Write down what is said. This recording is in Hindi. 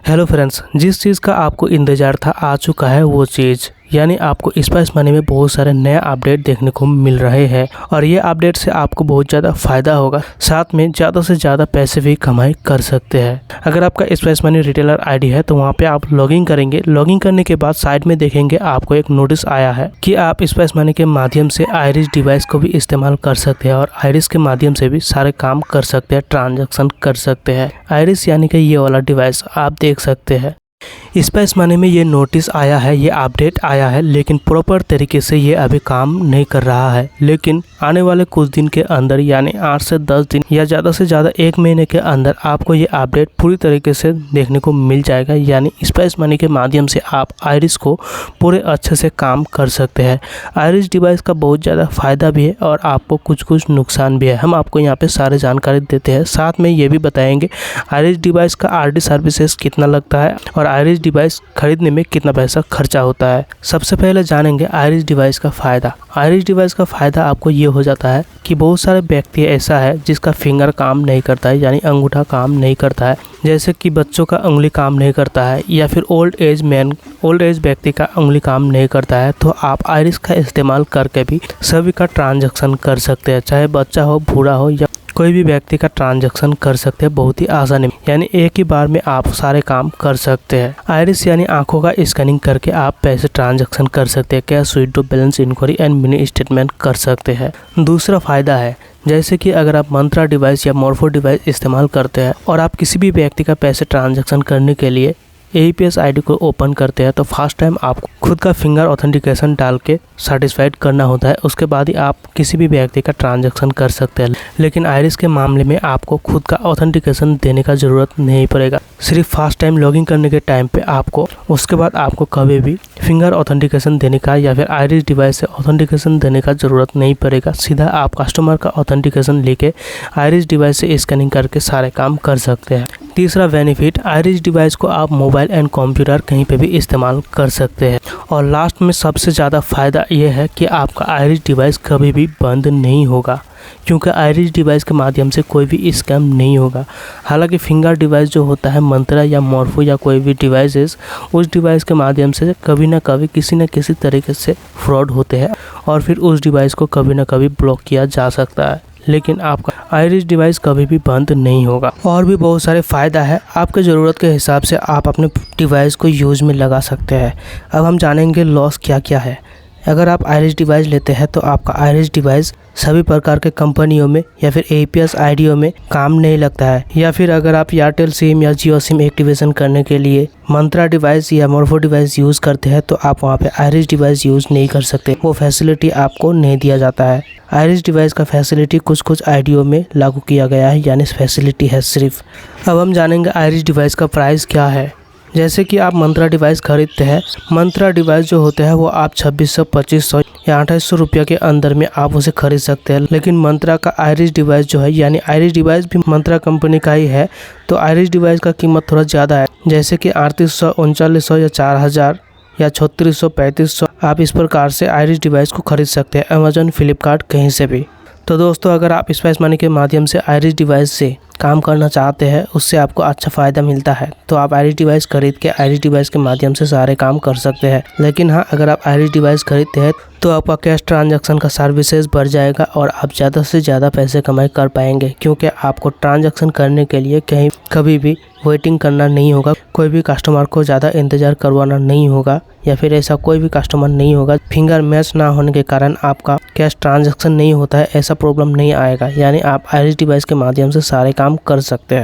हेलो फ्रेंड्स, जिस चीज़ का आपको इंतज़ार था आ चुका है वो चीज़, यानी आपको स्पाइस मनी में बहुत सारे नए अपडेट देखने को मिल रहे हैं और ये अपडेट से आपको बहुत ज़्यादा फ़ायदा होगा। साथ में ज़्यादा से ज़्यादा पैसे भी कमाई कर सकते हैं। अगर आपका स्पाइस मनी रिटेलर आईडी है तो वहाँ पे आप लॉगिन करेंगे। लॉगिन करने के बाद साइड में देखेंगे आपको एक नोटिस आया है कि आप स्पाइस मनी के माध्यम से आइरिस डिवाइस को भी इस्तेमाल कर सकते हैं और आइरिस के माध्यम से भी सारे काम कर सकते हैं, ट्रांजेक्शन कर सकते हैं। आइरिस यानी कि ये वाला डिवाइस आप देख सकते हैं। स्पाइस मनी में ये नोटिस आया है, ये अपडेट आया है, लेकिन प्रॉपर तरीके से ये अभी काम नहीं कर रहा है। लेकिन आने वाले कुछ दिन के अंदर यानी 8 से 10 दिन या ज़्यादा से ज़्यादा 1 महीने के अंदर आपको ये अपडेट पूरी तरीके से देखने को मिल जाएगा। यानी स्पाइस मनी के माध्यम से आप आइरिस को पूरे अच्छे से काम कर सकते हैं। आइरिस डिवाइस का बहुत ज़्यादा फ़ायदा भी है और आपको कुछ नुकसान भी है। हम आपको यहाँ पे सारे जानकारी देते हैं, साथ में ये भी बताएंगे आइरिस डिवाइस का RD सर्विसेज कितना लगता है और आइरिस डिवाइस खरीदने में कितना पैसा खर्चा होता है। सबसे पहले जानेंगे आइरिस डिवाइस का फ़ायदा। आइरिस डिवाइस का फ़ायदा आपको ये हो जाता है कि बहुत सारे व्यक्ति ऐसा है जिसका फिंगर काम नहीं करता है, यानी अंगूठा काम नहीं करता है, जैसे कि बच्चों का उंगली काम नहीं करता है या फिर ओल्ड एज व्यक्ति का उंगली काम नहीं करता है। तो आप आइरिस का इस्तेमाल करके भी सभी का ट्रांजैक्शन कर सकते हैं, चाहे बच्चा हो, बूढ़ा हो या कोई भी व्यक्ति का ट्रांजैक्शन कर सकते हैं बहुत ही आसानी में, यानी एक ही बार में आप सारे काम कर सकते हैं। आइरिस यानी आंखों का स्कैनिंग करके आप पैसे ट्रांजैक्शन कर सकते हैं, cash withdraw, balance inquiry and mini statement कर सकते हैं। दूसरा फायदा है, जैसे कि अगर आप मंत्रा डिवाइस या मोर्फो डिवाइस इस्तेमाल करते हैं और आप किसी भी व्यक्ति का पैसे ट्रांजैक्शन करने के लिए AEPS ID को ओपन करते हैं तो फर्स्ट टाइम आपको खुद का फिंगर ऑथेंटिकेशन डाल के सर्टिफाइड करना होता है। उसके बाद ही आप किसी भी व्यक्ति का ट्रांजैक्शन कर सकते हैं। लेकिन आइरिस के मामले में आपको खुद का ऑथेंटिकेशन देने का ज़रूरत नहीं पड़ेगा। सिर्फ फर्स्ट टाइम लॉगिन करने के टाइम पे आपको, उसके बाद आपको कभी भी फिंगर ऑथेंटिकेशन देने का या फिर आइरिस डिवाइस से ऑथेंटिकेशन देने का ज़रूरत नहीं पड़ेगा। सीधा आप कस्टमर का ऑथेंटिकेशन लेके आइरिस डिवाइस से स्कैनिंग करके सारे काम कर सकते हैं। तीसरा बेनिफिट, आइरिस डिवाइस को आप मोबाइल एंड कंप्यूटर कहीं पे भी इस्तेमाल कर सकते हैं। और लास्ट में सबसे ज़्यादा फ़ायदा ये है कि आपका आइरिस डिवाइस कभी भी बंद नहीं होगा, क्योंकि आइरिस डिवाइस के माध्यम से कोई भी स्कैम नहीं होगा। हालांकि फिंगर डिवाइस जो होता है, मंत्रा या मोर्फो या कोई भी डिवाइसेस, उस डिवाइस के माध्यम से कभी ना कभी किसी न किसी तरीके से फ्रॉड होते हैं और फिर उस डिवाइस को कभी ना कभी ब्लॉक किया जा सकता है। लेकिन आपका आइरिस डिवाइस कभी भी बंद नहीं होगा। और भी बहुत सारे फ़ायदा है, आपके ज़रूरत के हिसाब से आप अपने डिवाइस को यूज़ में लगा सकते हैं। अब हम जानेंगे लॉस क्या क्या है। अगर आप आइरिस डिवाइस लेते हैं तो आपका आइरिस डिवाइस सभी प्रकार के कंपनियों में या फिर AEPS ID में काम नहीं लगता है, या फिर अगर आप एयरटेल सिम या जियो सिम एक्टिवेशन करने के लिए मंत्रा डिवाइस या मोर्फो डिवाइस यूज़ करते हैं तो आप वहाँ पे आइरिस डिवाइस यूज़ नहीं कर सकते। वो फैसिलिटी आपको नहीं दिया जाता है। आइरिस डिवाइस का फैसिलिटी कुछ आईडियो में लागू किया गया है, यानी फैसिलिटी है सिर्फ। अब हम जानेंगे आइरिस डिवाइस का प्राइस क्या है। जैसे कि आप मंत्रा डिवाइस खरीदते हैं, मंत्रा डिवाइस जो होते हैं वो आप 2600, 2500 या 2800 रुपये के अंदर में आप उसे खरीद सकते हैं। लेकिन मंत्रा का आइरिस डिवाइस जो है, यानी आइरिस डिवाइस भी मंत्रा कंपनी का ही है, तो आइरिस डिवाइस का कीमत थोड़ा ज़्यादा है, जैसे कि 3800, 3900 या 4000 या 3600, 3500। आप इस प्रकार से आइरिस डिवाइस को खरीद सकते हैं अमेजोन, फ्लिपकार्ट, कहीं से भी। तो दोस्तों, अगर आप स्पाइस मनी के माध्यम से आइरिस डिवाइस से काम करना चाहते हैं, उससे आपको अच्छा फ़ायदा मिलता है, तो आप आइरिस डिवाइस खरीद के आइरिस डिवाइस के माध्यम से सारे काम कर सकते हैं। लेकिन हाँ, अगर आप आइरिस डिवाइस खरीदते हैं तो आपका कैश ट्रांजैक्शन का सर्विसेज बढ़ जाएगा और आप ज़्यादा से ज़्यादा पैसे कमाई कर पाएंगे, क्योंकि आपको ट्रांजैक्शन करने के लिए कभी भी वेटिंग करना नहीं होगा। कोई भी कस्टमर को ज़्यादा इंतज़ार करवाना नहीं होगा, या फिर ऐसा कोई भी कस्टमर नहीं होगा फिंगर मैच ना होने के कारण आपका कैश ट्रांजैक्शन नहीं होता है, ऐसा प्रॉब्लम नहीं आएगा। यानी आप आइरिस डिवाइस के माध्यम से सारे काम कर सकते हैं।